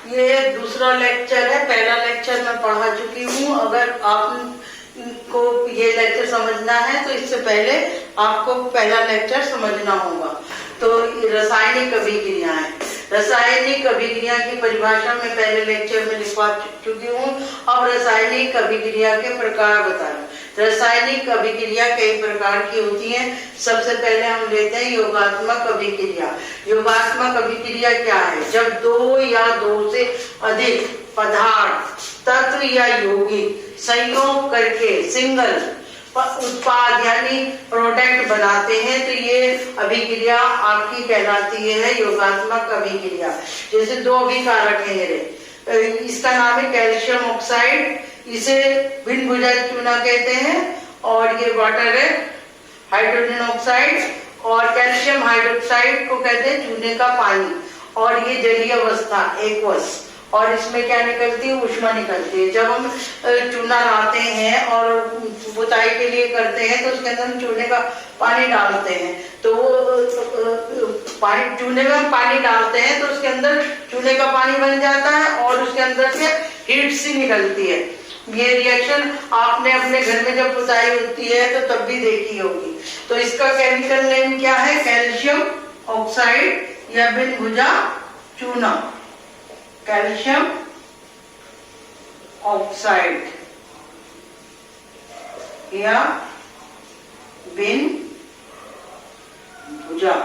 ये दूसरा लेक्चर है, पहला लेक्चर मैं पढ़ा चुकी हूँ। अगर आपको ये लेक्चर समझना है तो इससे पहले आपको पहला लेक्चर समझना होगा। तो रासायनिक अभिक्रियाएं, रासायनिक अभिक्रिया की परिभाषा में पहले लेक्चर में लिखवा चुकी हूँ। अब रासायनिक अभिक्रिया के प्रकार बता रहा हूँ। रासायनिक अभिक्रिया कई प्रकार की होती हैं। सबसे पहले हम लेते हैं योगात्मक अभिक्रिया। योगात्मक अभिक्रिया क्या है? जब दो या दो से अधिक पदार्थ, तत्व या यौगिक संयोग करके सिंगल उत्पाद यानी प्रोडक्ट बनाते हैं तो ये अभिक्रिया आपकी कहलाती है योगात्मक अभिक्रिया। जैसे दो अभिकारक है मेरे, इसका नाम है कैल्शियम ऑक्साइड, इसे भिन्न भुजा चूना कहते हैं, और ये वाटर है हाइड्रोजन ऑक्साइड, और कैल्शियम हाइड्रोक्साइड को कहते हैं चूने का पानी, और ये जलीय अवस्था एक्वस, और इसमें क्या निकलती है? ऊष्मा निकलती है। जब हम चूना लाते हैं और बुताई के लिए करते हैं तो उसके अंदर हम चूने का पानी डालते हैं, तो चूने में हम पानी डालते हैं तो उसके अंदर चूने का पानी बन जाता है और उसके अंदर से हीट सी निकलती है। ये रिएक्शन आपने अपने घर में जब बुताई होती है तो तब भी देखी होगी। तो इसका केमिकल नेम क्या है? कैल्शियम ऑक्साइड या भिन्न भुजा चूना, कैल्शियम ऑक्साइड या भिन्न भुजा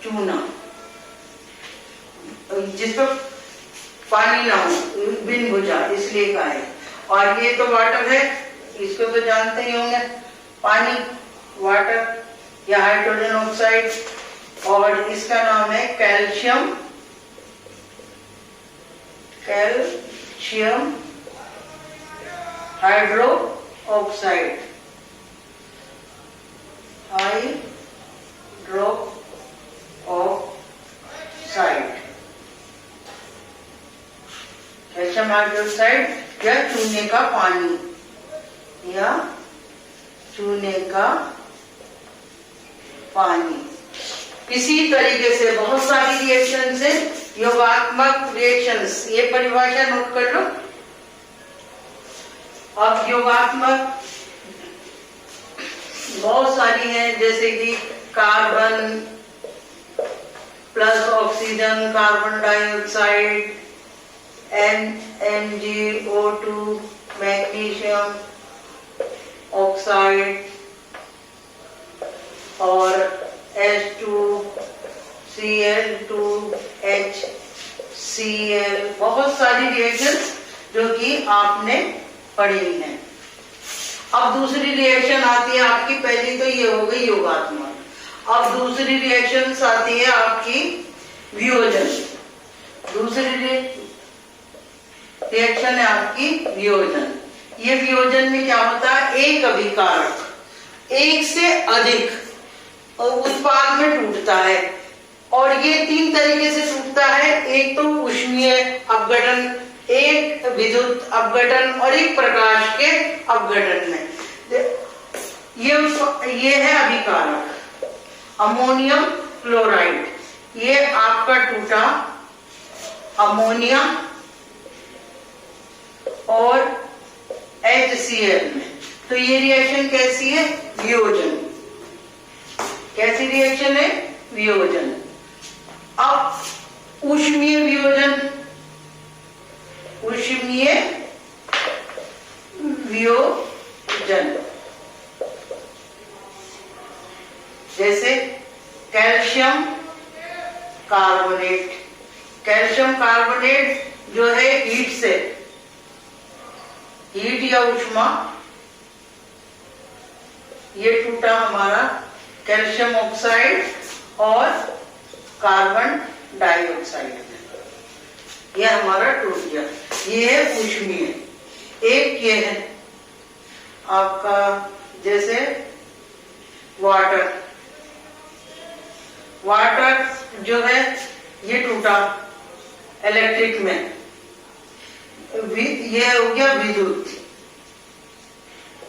चूना, जिस पर पानी ना हो, भिन्न भुजा इसलिए का है। और ये तो वाटर है, इसको तो जानते ही होंगे, पानी, वाटर या हाइड्रोजन ऑक्साइड, और इसका नाम है calcium hydro oxide, calcium hydroxide या चूने का पानी, या चूने का पानी। इसी तरीके से बहुत सारी रिएक्शन है, योगात्मक रिएक्शंस, ये परिभाषा नोट कर लो। अब योगात्मक बहुत सारी हैं, जैसे कि carbon plus oxygen, carbon dioxide, NaMgO2, magnesium oxide, और H2Cl2HCl, बहुत सारी रिएक्शंस जो कि आपने पढ़ी हैं। अब दूसरी रिएक्शन आती है आपकी, पहली तो ये हो गई योगात्मक, अब दूसरी रिएक्शंस आती है आपकी वियोजन। दूसरी रिएक्शन है आपकी वियोजन। ये वियोजन में क्या होता है? एक अभिकारक एक से अधिक उत्पाद में टूटता है, और ये तीन तरीके से टूटता है। एक तो ऊष्मीय अपघटन, एक विद्युत अपघटन, और एक प्रकाश के अपघटन में। ये है अभिकारक। अमोनियम क्लोराइड, ये आपका टूटा अमोनिया और HCl में, तो ये रिएक्शन कैसी है? वियोजन। कैसी रिएक्शन है? वियोजन। अब ऊष्मीय वियोजन, ऊष्मीय वियोजन, जैसे कैल्शियम कार्बोनेट। कैल्शियम कार्बोनेट जो है हीट से, हीट या ऊष्मा, ये टूटा हमारा कैल्शियम ऑक्साइड और कार्बन डाइऑक्साइड, ये हमारा टूट गया। ये है ऊष्मीय। एक ये है आपका जैसे वाटर, वाटर जो है ये टूटा इलेक्ट्रिक में। ये हो गया विद्युत।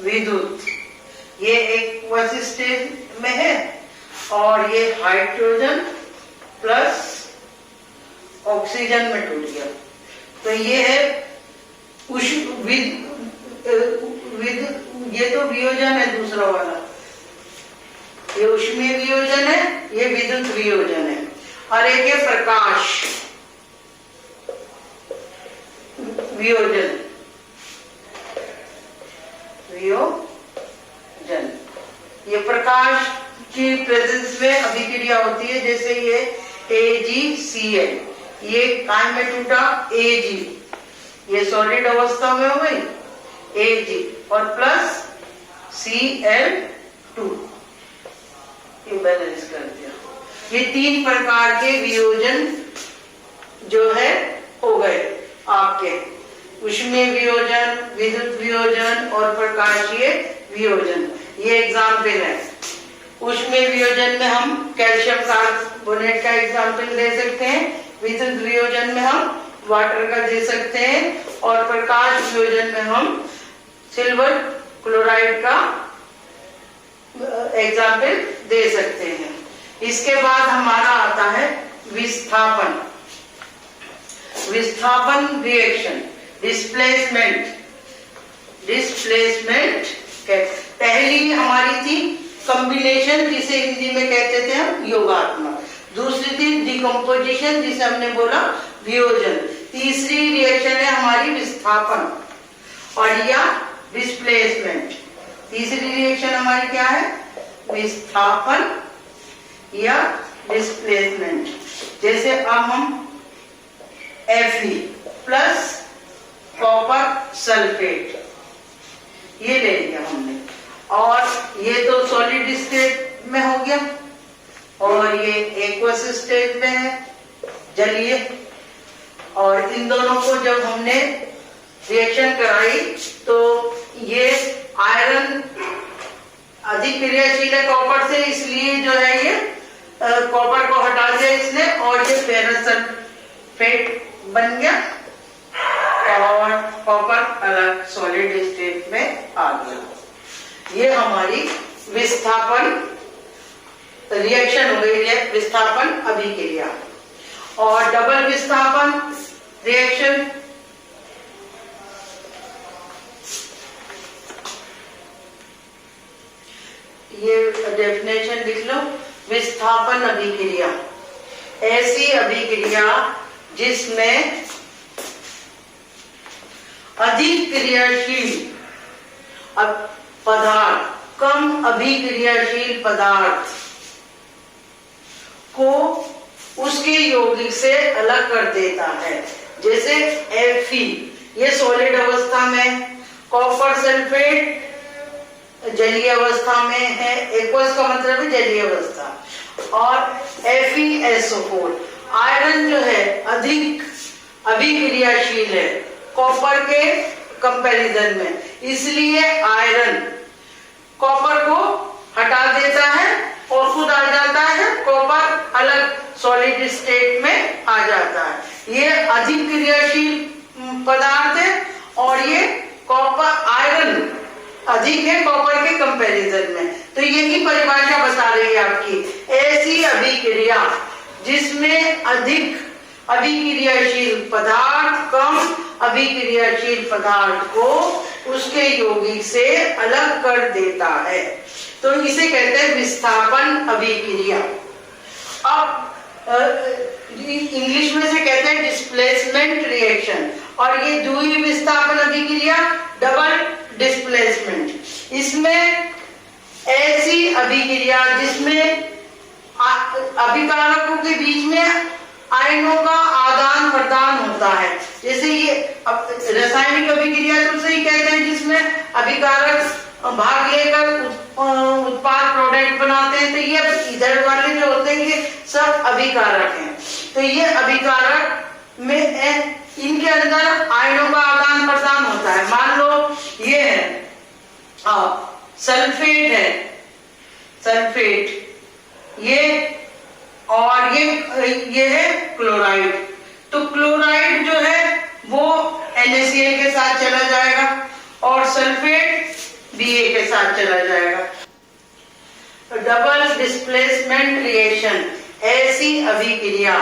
विद्युत ये एक वैसे स्टेज में है, और ये हाइड्रोजन प्लस ऑक्सीजन में टूट गया। तो ये है ये तो वियोजन है दूसरा वाला, ये ऊष्मीय वियोजन है, ये विद्युत वियोजन है। और एक है प्रकाश वियोजन, वियोजन ये प्रकाश की प्रेजेंस में अभिक्रिया होती है। जैसे ये AgCl, ये काय में टूटा Ag, ये सॉलिड अवस्था में हो गई Ag और प्लस Cl2, ये बैलेंस कर दिया। ये 3 प्रकार के वियोजन जो है हो गए आपके, ऊष्मीय वियोजन, विद्युत वियोजन और प्रकाशीय वियोजन। ये एग्जाम्पल है। ऊष्मीय वियोजन में हम कैल्शियम कार्बोनेट का एग्जाम्पल दे सकते हैं, विद्युत वियोजन में हम वाटर का दे सकते हैं और प्रकाश वियोजन में हम सिल्वर क्लोराइड का एग्जाम्पल दे सकते हैं। इसके बाद हमारा आता है विस्थापन, विस्थापन रिएक्शन, डिस्प्लेसमेंट, डिस्प्लेसमेंट। पहली हमारी थी कॉम्बिनेशन, जिसे हिंदी में कहते थे हम योगात्मक, दूसरी थी डिकम्पोजिशन, जिसे हमने बोला वियोजन, तीसरी रिएक्शन है हमारी विस्थापन और या डिस्प्लेसमेंट। तीसरी रिएक्शन हमारी क्या है? विस्थापन या डिस्प्लेसमेंट। जैसे अब हम Fe प्लस कॉपर सल्फेट ये ले लिया हमने, और ये तो सॉलिड स्टेट में हो गया और ये एक्वस स्टेट में है जलीय। और इन दोनों को जब हमने रिएक्शन कराई तो ये आयरन अधिक क्रियाशील है कॉपर से, इसलिए जो है ये कॉपर को हटा दिया इसने और ये फेरस सल्फेट बन गया और कॉपर अलग सॉलिड स्टेट में आ गया। ये हमारी विस्थापन रिएक्शन हो गई है, विस्थापन अभिक्रिया। और डबल विस्थापन रिएक्शन, ये डेफिनेशन लिख लो। विस्थापन अभिक्रिया ऐसी अभिक्रिया जिसमें अधिक क्रियाशील पदार्थ कम अभिक्रियाशील पदार्थ को उसके यौगिक से अलग कर देता है। जैसे Fe ये सॉलिड अवस्था में, कॉपर सल्फेट जलीय अवस्था में है, एक्वस का मतलब है जलीय अवस्था, और FeSO4 आयरन जो है अधिक अभिक्रियाशील है कॉपर के कंपैरिजन में, इसलिए आयरन कॉपर को हटा देता है और खुद आ जाता है, कॉपर अलग सॉलिड स्टेट में आ जाता है। ये अधिक क्रियाशील पदार्थ है और ये कॉपर आयरन अधिक है कॉपर के कंपैरिजन में। तो यही परिभाषा बता रही है आपकी, ऐसी अभिक्रिया जिसमें अधिक अभिक्रियाशील पदार्थ कम अभिक्रियाशील पदार्थ को उसके यौगिक से अलग कर देता है, तो इसे कहते हैं विस्थापन अभिक्रिया। अब इंग्लिश में से कहते हैं डिस्प्लेसमेंट रिएक्शन, और ये द्वितीय विस्थापन अभिक्रिया डबल डिस्प्लेसमेंट। इसमें ऐसी अभिक्रिया जिसमें अभिकारकों के बीच में आयनों का आदान प्रदान होता है, जैसे ये रासायनिक अभिक्रिया तो सही कहते हैं जिसमें अभिकारक भाग लेकर उत्पाद प्रोडक्ट बनाते हैं, तो ये इधर वाले जो होते हैं ये सब अभिकारक हैं। तो ये अभिकारक में इनके अंदर आयनों का आदान प्रदान होता है। मान लो ये है सल्फेट है, सल्फेट ये, और ये है क्लोराइड। तो क्लोराइड जो है वो NaCl के साथ चला जाएगा और सल्फेट Ba के साथ चला जाएगा। डबल डिस्प्लेसमेंट रिएक्शन ऐसी अभिक्रिया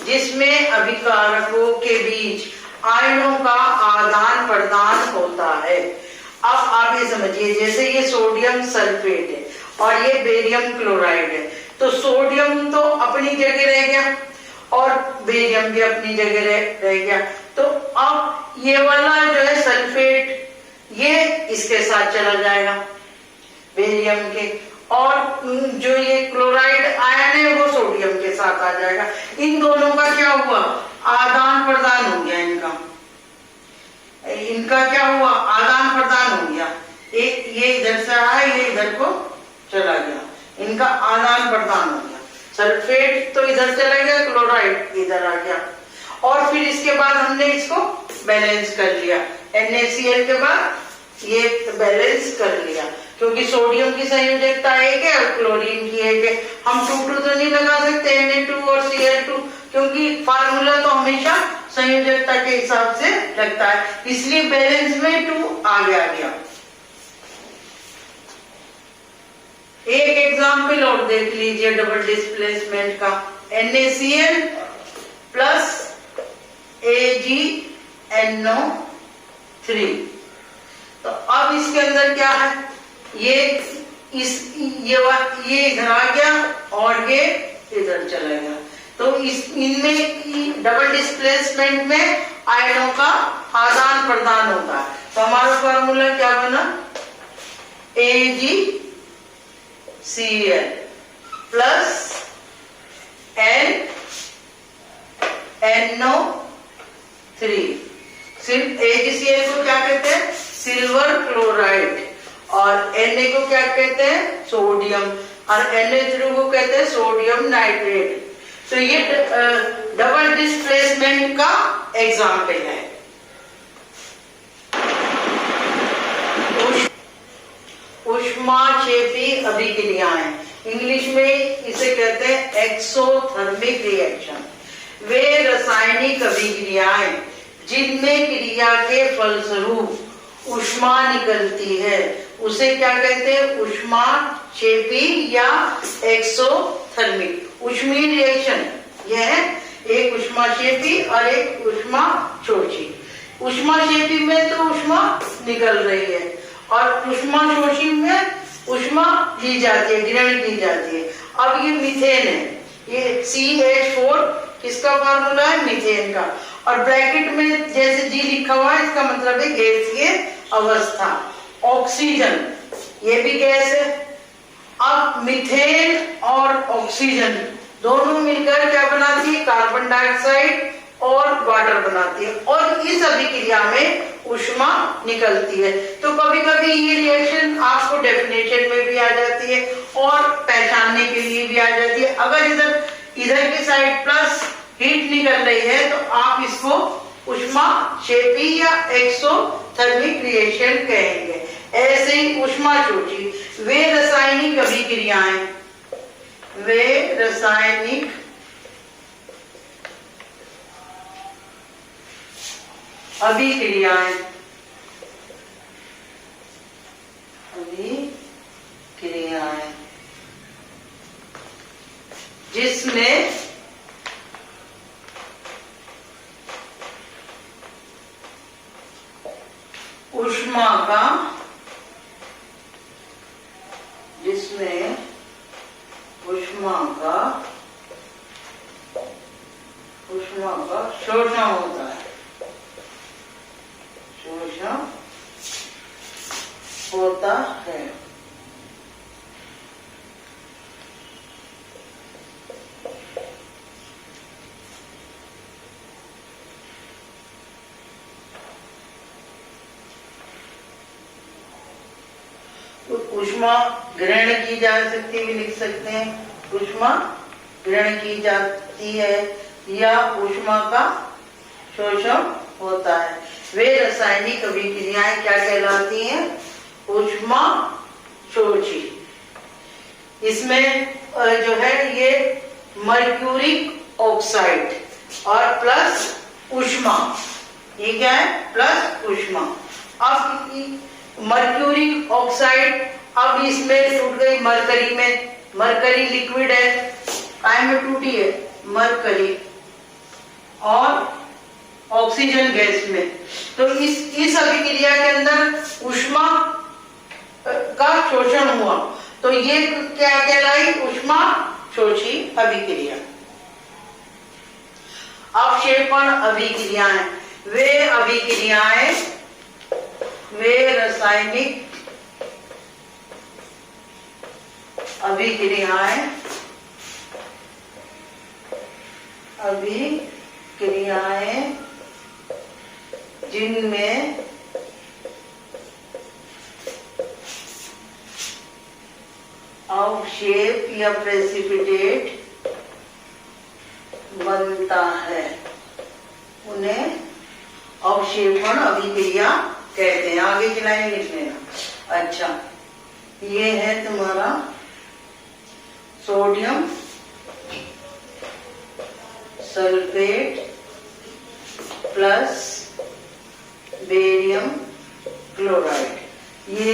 जिसमें अभिकारकों के बीच आयनों का आदान प्रदान होता है। अब आप ये समझिए, जैसे ये सोडियम सल्फेट है और ये बेरियम क्लोराइड है, तो सोडियम तो अपनी जगह रह गया और बेरियम भी अपनी जगह रह गया। तो अब ये वाला जो है सल्फेट, ये इसके साथ चला जाएगा बेरियम के, और जो ये क्लोराइड आयन है वो सोडियम के साथ आ जाएगा। इन दोनों का क्या हुआ, आदान प्रदान हो गया। इनका क्या हुआ, आदान प्रदान हो गया। एक ये इधर से आया, ये इधर को चला गया, इनका आदान प्रदान हो गया। सल्फेट तो इधर चला गया, क्लोराइड इधर आ गया, और फिर इसके बाद हमने इसको बैलेंस कर लिया। NaCl के बाद ये बैलेंस कर लिया, क्योंकि सोडियम की संयोजकता एक है और क्लोरीन की एक है। हम 2-2 तो नहीं लगा सकते Na2 और Cl2, क्योंकि फार्मूला तो हमेशा संयोजकता के हिसाब से लगता है, इसलिए बैलेंस में 2 आगे आ गया। एक एग्जाम्पल और देख लीजिए डबल डिस्प्लेसमेंट का। NaCl plus AgNO3। तो अब इसके अंदर क्या है, ये इधर आ गया और ये इधर चला गया। तो इनमें डबल डिस्प्लेसमेंट में आयनों का आदान प्रदान होता है। तो हमारा फॉर्मूला क्या बना, AgCl प्लस NO3। सिर्फ AgCl को क्या कहते हैं, सिल्वर क्लोराइड, और Na को क्या कहते हैं, सोडियम, और Na3 को कहते हैं सोडियम नाइट्रेट। तो ये डबल डिस्प्लेसमेंट का एग्जाम्पल है। ऊष्माक्षेपी अभिक्रियाएं, इंग्लिश में इसे कहते हैं एक्सोथर्मिक रिएक्शन। वे रासायनिक अभिक्रियाएं जिनमें क्रिया के फलस्वरूप ऊष्मा निकलती है, उसे क्या कहते हैं, ऊष्माक्षेपी या एक्सोथर्मिक। ऊष्मीय रिएक्शन यह है, एक ऊष्माक्षेपी और एक ऊष्माशोषी। ऊष्माक्षेपी में तो ऊष्मा निकल रही है, और ऊष्माशोषी में ऊष्मा ली जाती है, ग्रहण की जाती है। अब ये मीथेन है, ये CH4 किसका फार्मूला है, मीथेन का, और ब्रैकेट में जैसे G लिखा हुआ है, इसका मतलब है गैसीय अवस्था। ऑक्सीजन, ये भी गैस है। अब मीथेन और ऑक्सीजन दोनों मिलकर क्या बनाती है, कार्बन डाइऑक्साइड और वाटर बनाती है, और इस अभिक्रिया में ऊष्मा निकलती है। तो कभी कभी ये रिएक्शन आपको डेफिनेशन में भी आ जाती है और पहचानने के लिए भी आ जाती है। अगर इधर की साइड प्लस हीट निकल रही है, तो आप इसको ऊष्माक्षेपी या एक्सोथर्मिक रिएक्शन कहेंगे। ऐसे ही ऊष्माशोषी, वे रासायनिक अभिक्रियाएं, वे रासायनिक अभिक्रियाएं जिसमें ऊष्मा का शोषण होता है, ऊष्मा ग्रहण की जा सकती है, लिख सकते हैं ऊष्मा ग्रहण की जाती है या ऊष्मा का शोषण होता है। वे रासायनिक अभिक्रियाएं क्या कहलाती हैं, ऊष्माशोषी। इसमें जो है ये मर्क्यूरिक ऑक्साइड और प्लस ऊष्मा, ये क्या है, प्लस ऊष्मा। अब मर्क्यूरिक ऑक्साइड, अब इसमें टूट गई मरकरी में, मरकरी लिक्विड है, काय में टूटी है? मरकरी और ऑक्सीजन गैस में। तो इस अभिक्रिया के अंदर ऊष्मा का शोषण हुआ, तो ये क्या कहलाई? ऊष्मा शोषी अभिक्रिया। अवक्षेपण अभिक्रियाएं, वे रासायनिक अभिक्रियाएं जिनमें अवक्षेप या प्रेसिपिटेट बनता है, उन्हें अवक्षेपण अभिक्रिया कहते हैं। आगे की लाइन लिख लेना। अच्छा, ये है तुम्हारा sodium sulphate plus barium chloride. ये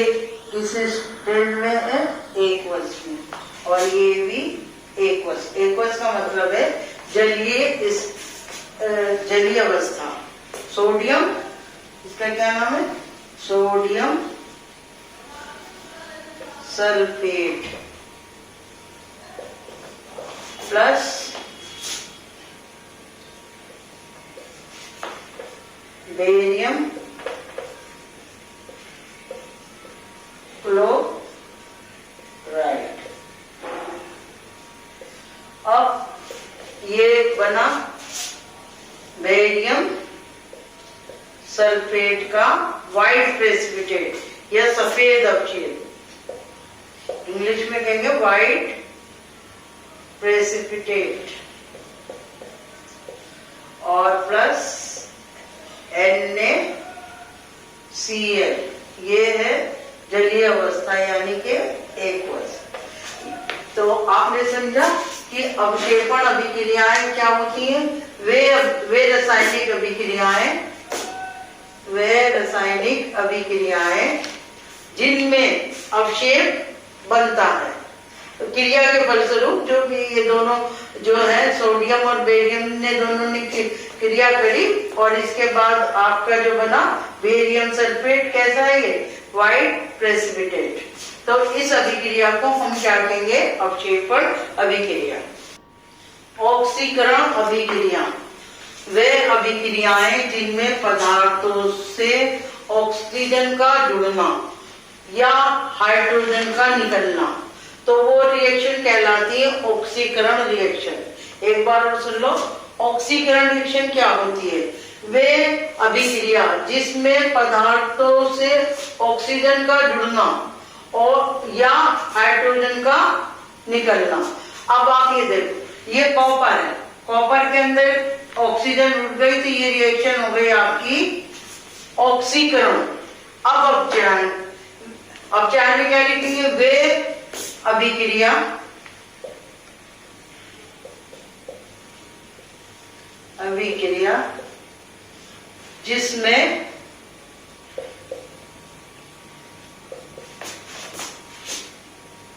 इस स्टेज में है एक्वस में, और ये भी एक्वस। एक्वस का मतलब है जलीय अवस्था। सोडियम, इसका क्या नाम है? Sodium sulphate plus barium chloride. अब ये बना बेरियम सल्फेट का व्हाइट प्रेसिपिटेट या सफेद अवक्षेप। इंग्लिश में कहेंगे व्हाइट प्रेसिपिटेट, और प्लस NaCl, ये है जलीय अवस्था यानी कि एक्वस। तो आपने समझा कि अवक्षेपण अभिक्रियाएं क्या होती हैं? वे रासायनिक अभिक्रियाएं जिनमें अवक्षेप बनता है। तो क्रिया के फलस्वरूप जो भी ये दोनों जो है सोडियम और बेरियम ने दोनों ने क्रिया करी, और इसके बाद आपका जो बना बेरियम सल्फेट, कैसा है ये? White precipitate. तो इस अभिक्रिया को हम क्या कहेंगे? अवक्षेपण अभिक्रिया। ऑक्सीकरण अभिक्रिया, वे अभिक्रियाएं जिनमें पदार्थों से ऑक्सीजन का जुड़ना या हाइड्रोजन का निकलना, तो वो रिएक्शन कहलाती है ऑक्सीकरण रिएक्शन। एक बार और सुन लो, ऑक्सीकरण रिएक्शन क्या होती है? वे अभिक्रिया जिसमें पदार्थों से ऑक्सीजन का जुड़ना और या हाइड्रोजन का निकलना। अब आप ये देखो, ये कॉपर है, कॉपर के अंदर ऑक्सीजन जुड़ गई, तो ये रिएक्शन हो गई आपकी ऑक्सीकरण। अब अपचायन में क्या लिखेंगे? वे अभिक्रिया जिसमें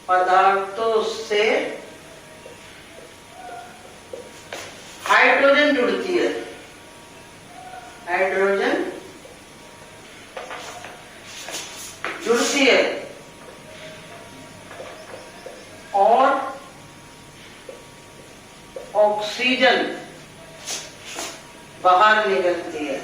पदार्थों से हाइड्रोजन जुड़ती है, हाइड्रोजन जुड़ती है और ऑक्सीजन बाहर निकलती है।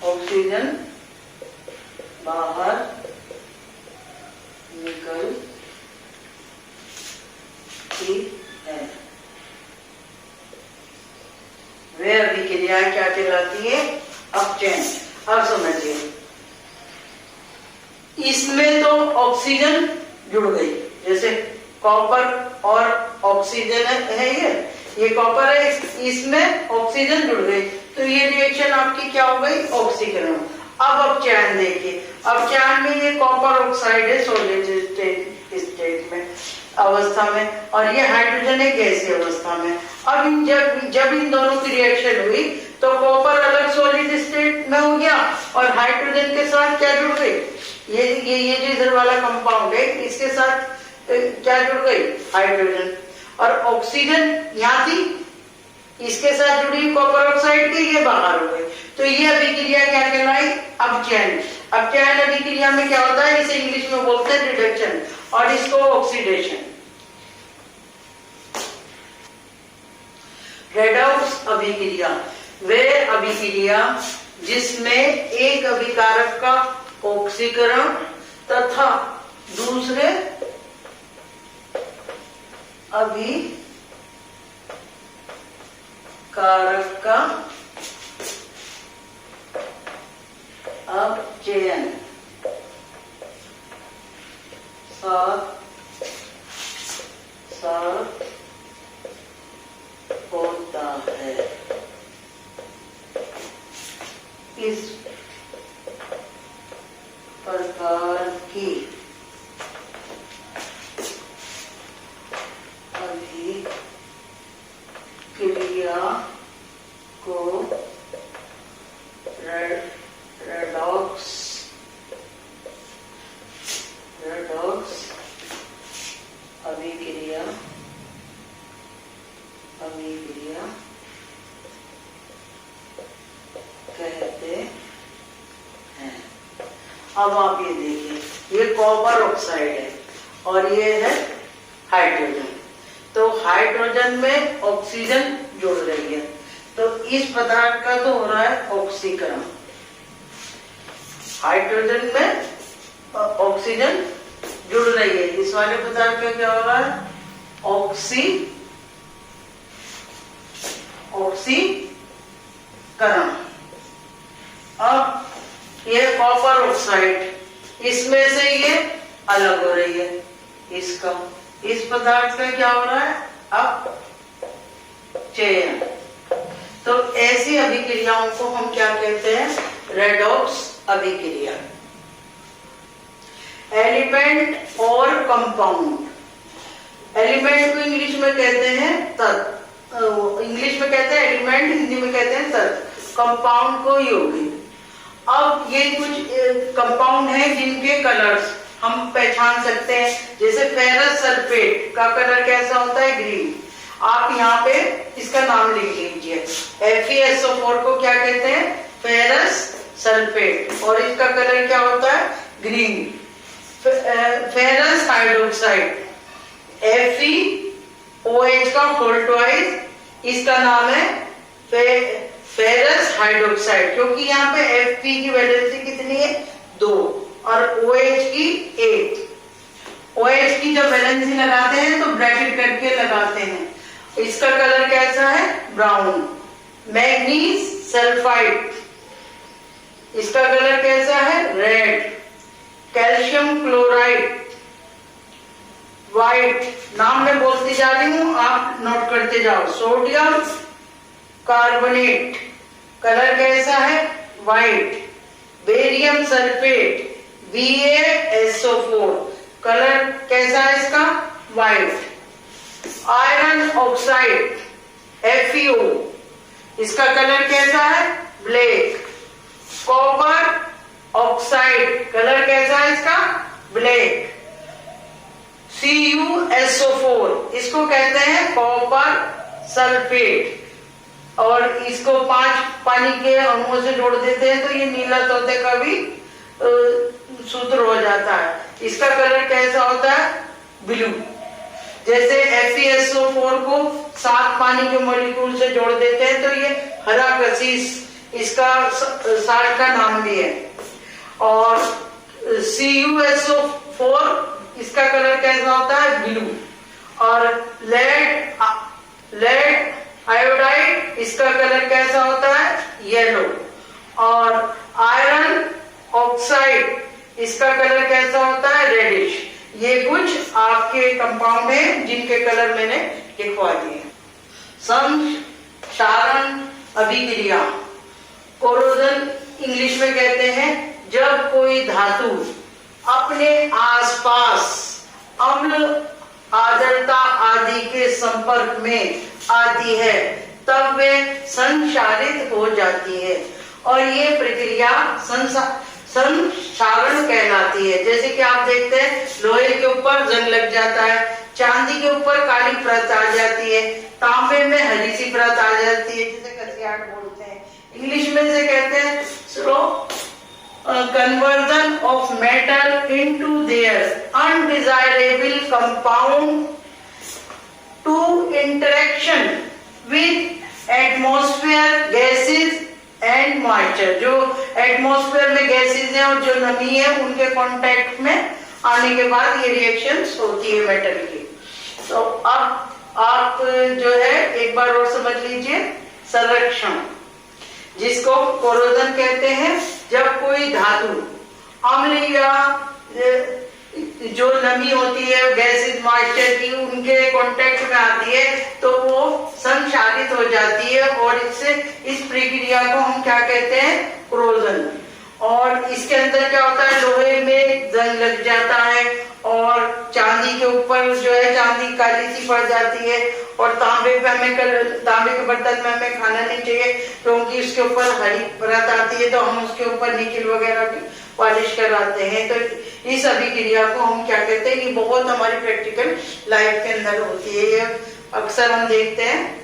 ऑक्सीजन बाहर निकलती है। वे अभिक्रियाएं क्या कहलाती है? अपचयन। अब समझिए, इसमें तो ऑक्सीजन जुड़ गई, जैसे कॉपर और ऑक्सीजन है, ये कॉपर है, इसमें ऑक्सीजन जुड़ गई, तो ये रिएक्शन आपकी क्या हो गई? ऑक्सीकरण। अब अपचयन देखिए, अपचयन में ये कॉपर ऑक्साइड है सॉलिड स्टेट में, अवस्था में और ये हाइड्रोजन है गैसीय अवस्था में। अब जब इन दोनों की रिएक्शन हुई तो कॉपर अलग सॉलिड स्टेट में हो गया और हाइड्रोजन के साथ क्या जुड़ गई, ये जो इधर वाला कंपाउंड है इसके साथ क्या जुड़ गई, हाइड्रोजन। और ऑक्सीजन यहाँ थी, इसके साथ जुड़ी कॉपर ऑक्साइड की, ये बाहर हो गई। तो ये अभिक्रिया क्या कहलाई, अपचयन। अपचयन अभिक्रिया में क्या होता है, इसे इंग्लिश में बोलते हैं रिडक्शन और इसको ऑक्सीडेशन। रेडॉक्स अभिक्रिया वह अभिक्रिया जिसमें एक अभिकारक का ऑक्सीकरण तथा दूसरे अभिकारक का अपचयन साथ होता है। इस प्रकार की अभिक्रिया को रेडॉक्स अभिक्रिया कहते हैं। अब आप ये देखिए, ये कॉपर ऑक्साइड है और ये है हाइड्रोजन। तो हाइड्रोजन में ऑक्सीजन जुड़ रही है, तो इस पदार्थ का तो हो रहा है ऑक्सीकरण। हाइड्रोजन में ऑक्सीजन जुड़ रही है, इस वाले पदार्थ का क्या हो रहा है, ऑक्सीकरण। अब ये कॉपर ऑक्साइड, इसमें से ये अलग हो रही है, इसका इस पदार्थ का क्या हो रहा है, अपचयन। तो ऐसी अभिक्रियाओं को हम क्या कहते हैं, रेडॉक्स अभिक्रिया। एलिमेंट और कंपाउंड, एलिमेंट को इंग्लिश में कहते हैं तत्व, इंग्लिश में कहते हैं एलिमेंट, हिंदी में कहते हैं तत्व, कंपाउंड को यौगिक। अब ये कुछ कंपाउंड हैं जिनके कलर्स हम पहचान सकते हैं, जैसे फेरस सल्फेट का कलर कैसा होता है, ग्रीन। आप यहाँ पे इसका नाम लिख लीजिए, FeSO4 को क्या कहते हैं, फेरस सल्फेट, और इसका कलर क्या होता है, ग्रीन। फेरस हाइड्रोक्साइड FeOH का होल ट्वाइस, इसका नाम है फेरस हाइड्रोक्साइड, क्योंकि यहाँ पे Fe की वैलेंसी कितनी है, 2 और OH की 8। OH की जब वैलेंसी लगाते हैं तो ब्रैकेट करके लगाते हैं। इसका कलर कैसा है, ब्राउन। मैग्नीज सल्फाइड, इसका कलर कैसा है, रेड। कैल्शियम क्लोराइड व्हाइट, नाम मैं बोलती जा रही हूँ, आप नोट करते जाओ। सोडियम कार्बोनेट, कलर कैसा है, white. Barium sulphate BaSO4, colour कैसा है इसका, व्हाइट। आयरन ऑक्साइड FeO, इसका कलर कैसा है, ब्लैक। कॉपर ऑक्साइड, कलर कैसा है इसका, ब्लैक। CuSO4, इसको कहते हैं कॉपर सल्फेट, और इसको 5 पानी के अणुओं से जोड़ देते हैं तो ये नीला तोते का भी सूत्र हो जाता है। इसका कलर कैसा होता है, ब्लू। जैसे FeSO4 को 7 पानी के मॉलिक्यूल से जोड़ देते हैं तो ये हरा कशिश, इसका साल्ट का नाम भी है। और CuSO4, इसका कलर कैसा होता है, ब्लू। और लेड आयोडाइड, इसका कलर कैसा होता है, येलो। और आयरन ऑक्साइड, इसका कलर कैसा होता है, रेडिश। ये कुछ आपके कंपाउंड हैं जिनके कलर मैंने लिखवा दिए। क्षारण अभिक्रिया, कोरोजन इंग्लिश में कहते हैं जब कोई धातु अपने आसपास अम्ल आर्द्रता आदि के संपर्क में आती है तब वे संक्षारित हो जाती है और ये प्रक्रिया संक्षारण कहलाती है। जैसे कि आप देखते हैं लोहे के ऊपर जंग लग जाता है, चांदी के ऊपर काली परत आ जाती है, तांबे में हरी सी परत आ जाती है जिसे कसियाट बोलते हैं। इंग्लिश में से कहते हैं slow conversion of metal into their undesirable compound to interaction with atmosphere gases and moisture। जो एटमॉस्फेयर में गैसेज हैं और जो नमी है उनके कांटेक्ट में आने के बाद ये रिएक्शंस होती है मेटल की। तो अब आप जो है एक बार और समझ लीजिए संरक्षण, जिसको कोरोजन कहते हैं। जब कोई धातु अम्ल या जो नमी होती है गैसेज मॉइस्चर की उनके कांटेक्ट में आती है तो वो संक्षारित हो जाती है और इससे इस प्रक्रिया को हम क्या कहते हैं, कोरोजन। और इसके अंदर क्या होता है, लोहे में जंग लग जाता है और चांदी के ऊपर जो है चांदी काली सी पड़ जाती है और तांबे के बर्तन में हमें खाना नहीं चाहिए क्योंकि उसके ऊपर हरी परत आती है तो हम उसके ऊपर निकिल वगैरह की पॉलिश कराते हैं। तो इस अभिक्रिया को हम क्या कहते हैं, ये बहुत हमारी प्रैक्टिकल लाइफ के अंदर होती है, ये अक्सर हम देखते हैं।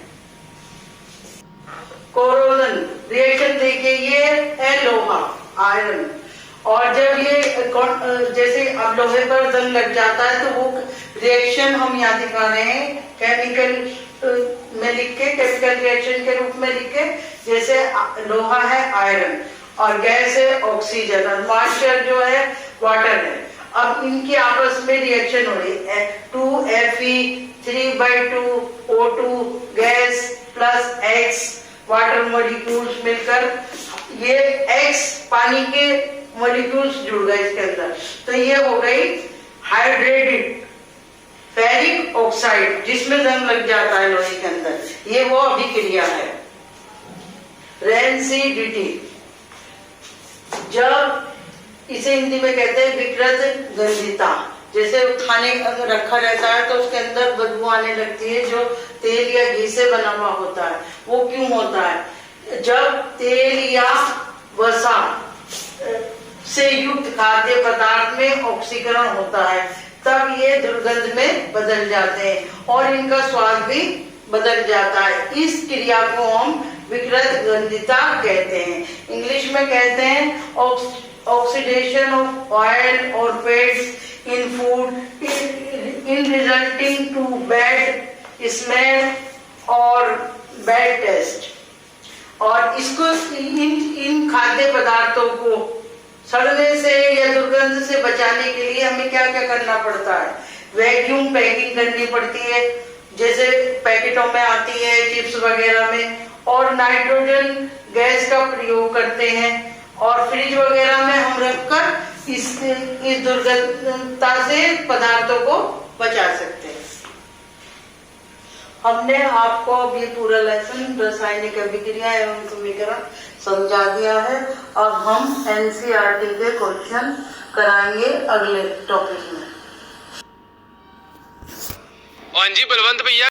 कोरोजन रिएक्शन देखिए, ये है लोहा आयरन, और जब ये जैसे अब लोहे पर जंग लग जाता है तो वो रिएक्शन हम यहाँ दिखा रहे हैं केमिकल में लिख के, केमिकल रिएक्शन के रूप में लिख के। जैसे लोहा है आयरन और गैस है ऑक्सीजन और मॉइस्चर जो है वाटर है। अब इनकी आपस में रिएक्शन हो रही है 2Fe3/2O2 gas plus X water molecules मिलकर ये X पानी के मॉलिक्यूल्स जुड़ गए इसके अंदर, तो ये हो गई हाइड्रेटेड फेरिक ऑक्साइड जिसमें जंग लग जाता है लोहे के अंदर, ये वो अभिक्रिया है। रेंसिडिटी, जब इसे हिंदी में कहते हैं विकृत गंधिता, जैसे खाने अगर रखा रहता है तो उसके अंदर बदबू आने लगती है जो तेल या घी से बना हुआ होता है। वो क्यों होता है, जब तेल या वसा से युक्त खाद्य पदार्थ में ऑक्सीकरण होता है तब ये दुर्गंध में बदल जाते हैं और इनका स्वाद भी बदल जाता है। इस क्रिया को हम विकृत गंधिता कहते हैं। इंग्लिश में कहते हैं ऑक्सीडेशन ऑफ ऑयल और fats in food in resulting to bad smell और बैड टेस्ट। और इसको इन खाद्य पदार्थों को सड़ने से या दुर्गंध से बचाने के लिए हमें क्या क्या करना पड़ता है, वैक्यूम पैकिंग करनी पड़ती है जैसे पैकेटों में आती है चिप्स वगैरह में, और नाइट्रोजन गैस का प्रयोग करते हैं और फ्रिज वगैरह में हम रखकर इस दुर्गंधता से पदार्थों को बचा सकते हैं। हमने आपको अभी पूरा लेसन रासायनिक अभिक्रिया एवं समीकरण समझा दिया है। अब हम एनसीईआरटी के क्वेश्चन कराएंगे अगले टॉपिक में। हाँ जी बलवंत भैया।